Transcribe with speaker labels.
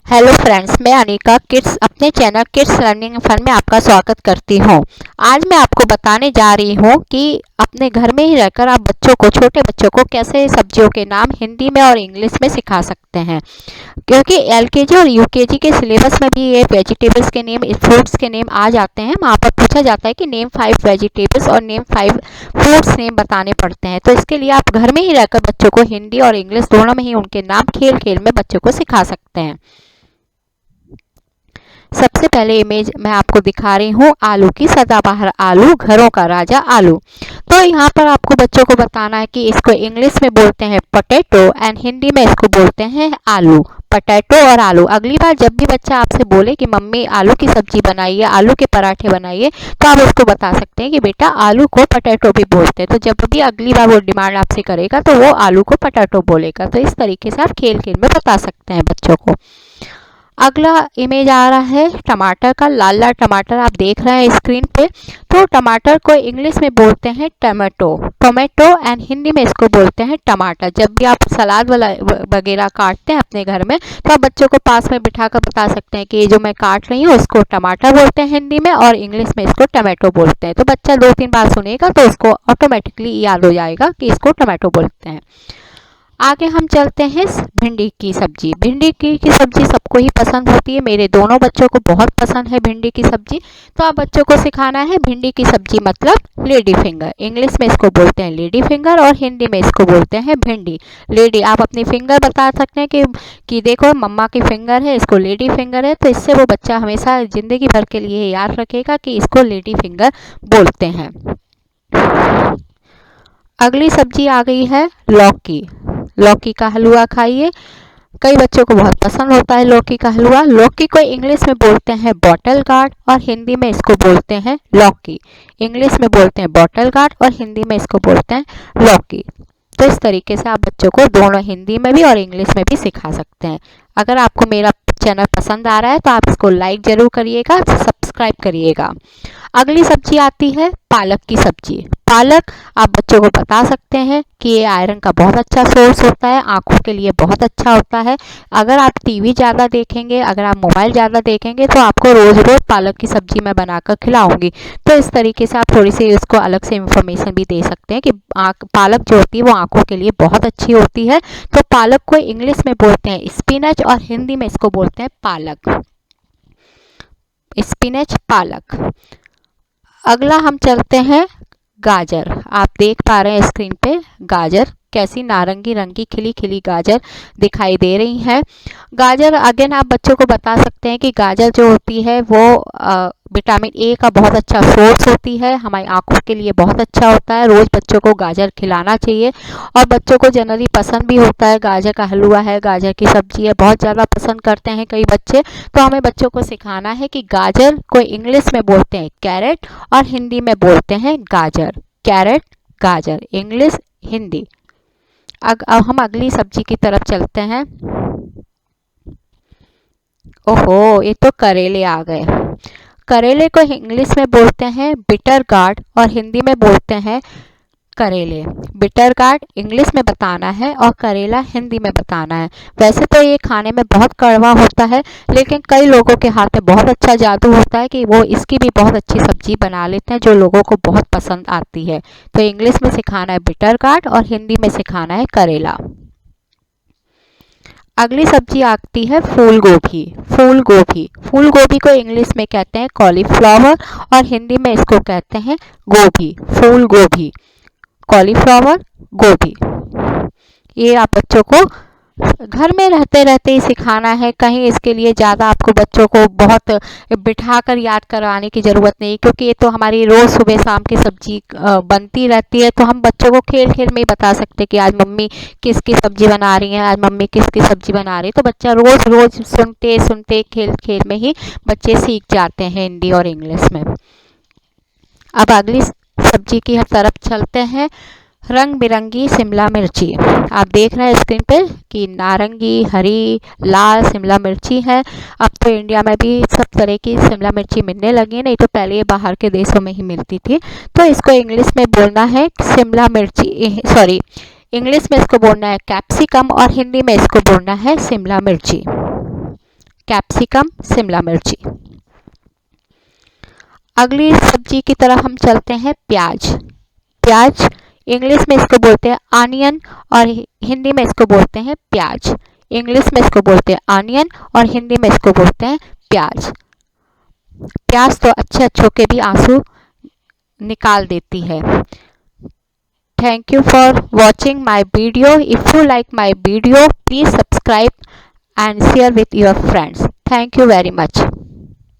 Speaker 1: Hello friends, मैं Anika kids अपने channel kids learning fun में आपका स्वागत करती हूँ। आज मैं आपको बताने जा रही हूँ कि अपने घर में ही रहकर आप छोटे बच्चों को कैसे सब्जियों के नाम हिंदी में और इंग्लिश में सिखा सकते हैं। क्योंकि एलकेजी और यूकेजी के सिलेबस में भी ये वेजिटेबल्स के नेम, फ्रूट्स के नेम आ जाते हैं। वहाँ पर पूछा जाता है कि नेम 5 वेजिटेबल्स और नेम 5 फ्रूट्स नेम बताने पड़ते हैं। तो इसके लिए आप घर में ही रहकर बच्चों को हिंदी और इंग्लिश दोनों में ही उनके नाम खेल खेल में बच्चों को सिखा सकते हैं। सबसे पहले इमेज मैं आपको दिखा रही हूँ आलू की। सदाबहार आलू, घरों का राजा आलू। तो यहाँ पर आपको बच्चों को बताना है कि इसको इंग्लिश में बोलते हैं पोटैटो एंड हिंदी में इसको बोलते हैं आलू। पोटैटो और आलू। अगली बार जब भी बच्चा आपसे बोले कि मम्मी आलू की सब्जी बनाइए, आलू के पराठे बनाइए, तो आप उसको बता सकते हैं कि बेटा आलू को पोटैटो भी बोलते हैं। तो जब भी अगली बार वो डिमांड आपसे करेगा तो वो आलू को पोटैटो बोलेगा। तो इस तरीके से आप खेल खेल में बता सकते हैं बच्चों को। अगला इमेज आ रहा है टमाटर का। लाल लाल टमाटर आप देख रहे हैं स्क्रीन पे। तो टमाटर को इंग्लिश में बोलते हैं टमाटो, टोमेटो एंड हिंदी में इसको बोलते हैं टमाटर। जब भी आप सलाद वगैरह काटते हैं अपने घर में, तो आप बच्चों को पास में बिठा कर बता सकते हैं कि ये जो मैं काट रही हूँ इसको टमाटर बोलते हैं हिंदी में, और इंग्लिश में इसको टमाटो बोलते हैं। तो बच्चा 2-3 बार सुनेगा तो उसको ऑटोमेटिकली याद हो जाएगा कि इसको टमाटो बोलते हैं। आगे हम चलते हैं भिंडी की सब्जी। भिंडी की सब्जी सबको ही पसंद होती है। मेरे दोनों बच्चों को बहुत पसंद है भिंडी की सब्जी। तो आप बच्चों को सिखाना है भिंडी की सब्जी मतलब लेडी फिंगर। इंग्लिश में इसको बोलते हैं लेडी फिंगर और हिंदी में इसको बोलते हैं भिंडी। लेडी, आप अपनी फिंगर बता सकते हैं कि देखो मम्मा की फिंगर है, इसको लेडी फिंगर है। तो इससे वो बच्चा हमेशा ज़िंदगी भर के लिए याद रखेगा कि इसको लेडी फिंगर बोलते हैं। अगली सब्जी आ गई है लौकी। लौकी का हलवा खाइए। कई बच्चों को बहुत पसंद होता है लौकी का हलवा। लौकी को इंग्लिश में बोलते हैं बॉटल गार्ड और हिंदी में इसको बोलते हैं लौकी। इंग्लिश में बोलते हैं बॉटल गार्ड और हिंदी में इसको बोलते हैं लौकी। तो इस तरीके से आप बच्चों को दोनों हिंदी में भी और इंग्लिश में भी सिखा सकते हैं। अगर आपको मेरा चैनल पसंद आ रहा है तो आप इसको लाइक ज़रूर करिएगा, सब्सक्राइब करिएगा। अगली सब्जी आती है पालक की सब्जी। पालक आप बच्चों को बता सकते हैं कि ये आयरन का बहुत अच्छा सोर्स होता है, आँखों के लिए बहुत अच्छा होता है। अगर आप टीवी ज़्यादा देखेंगे, अगर आप मोबाइल ज़्यादा देखेंगे तो आपको रोज़ रोज़ पालक की सब्जी मैं बनाकर खिलाऊंगी। तो इस तरीके से आप थोड़ी सी इसको अलग से इंफॉर्मेशन भी दे सकते हैं कि पालक जो होती है वो आँखों के लिए बहुत अच्छी होती है। तो पालक को इंग्लिश में बोलते हैं स्पिनच और हिंदी में इसको बोलते हैं पालक। स्पिनच, पालक। अगला हम चलते हैं गाजर। आप देख पा रहे हैं स्क्रीन पे गाजर, कैसी नारंगी रंग की खिली खिली गाजर दिखाई दे रही हैं। गाजर अगेन आप बच्चों को बता सकते हैं कि गाजर जो होती है वो विटामिन ए का बहुत अच्छा सोर्स होती है, हमारी आंखों के लिए बहुत अच्छा होता है। रोज़ बच्चों को गाजर खिलाना चाहिए और बच्चों को जनरली पसंद भी होता है। गाजर का हलवा है, गाजर की सब्जी है, बहुत ज़्यादा पसंद करते हैं कई बच्चे। तो हमें बच्चों को सिखाना है कि गाजर को इंग्लिश में बोलते हैं कैरेट और हिंदी में बोलते हैं गाजर। कैरेट, गाजर, इंग्लिश, हिंदी। अब हम अगली सब्जी की तरफ चलते हैं। ओहो, ये तो करेले आ गए। करेले को इंग्लिश में बोलते हैं बिटर गार्ड और हिंदी में बोलते हैं करेले। बिटर गार्ड इंग्लिश में बताना है और करेला हिंदी में बताना है। वैसे तो ये खाने में बहुत कड़वा होता है, लेकिन कई लोगों के हाथ में बहुत अच्छा जादू होता है कि वो इसकी भी बहुत अच्छी सब्जी बना लेते हैं जो लोगों को बहुत पसंद आती है। तो इंग्लिश में सिखाना है बिटर गार्ड और हिंदी में सिखाना है करेला। अगली सब्जी आती है फूल गोभी। फूल गोभी, फूल गोभी को इंग्लिश में कहते हैं कॉलीफ्लावर और हिंदी में इसको कहते हैं गोभी। फूल गोभी, कॉलीफ्लावर, गोभी। ये आप बच्चों को घर में रहते रहते ही सिखाना है। कहीं इसके लिए ज़्यादा आपको बच्चों को बहुत बिठाकर याद करवाने की ज़रूरत नहीं, क्योंकि ये तो हमारी रोज़ सुबह शाम की सब्जी बनती रहती है। तो हम बच्चों को खेल खेल में ही बता सकते हैं कि आज मम्मी किसकी सब्जी बना रही हैं, आज मम्मी किसकी सब्जी बना रही है। तो बच्चा रोज़ रोज़ सुनते सुनते खेल खेल में ही बच्चे सीख जाते हैं हिंदी और इंग्लिश में। अब अगली सब्जी की तरफ चलते हैं। रंग बिरंगी शिमला मिर्ची। आप देख रहे हैं स्क्रीन पे कि नारंगी, हरी, लाल शिमला मिर्ची है। अब तो इंडिया में भी सब तरह की शिमला मिर्ची मिलने लगी है, नहीं तो पहले ये बाहर के देशों में ही मिलती थी। तो इसको इंग्लिश में बोलना है शिमला मिर्ची, सॉरी, इंग्लिश में इसको बोलना है कैप्सिकम और हिंदी में इसको बोलना है शिमला मिर्ची। कैप्सिकम शिमला मिर्ची। अगली सब्जी की तरफ हम चलते हैं, प्याज। प्याज इंग्लिश में इसको बोलते हैं आनियन और हिंदी में इसको बोलते हैं प्याज। इंग्लिश में इसको बोलते हैं आनियन और हिंदी में इसको बोलते हैं प्याज। प्याज तो अच्छे अच्छों के भी आंसू निकाल देती है। Thank you for watching my video. If you like my video, please subscribe and share with your friends. Thank you very much.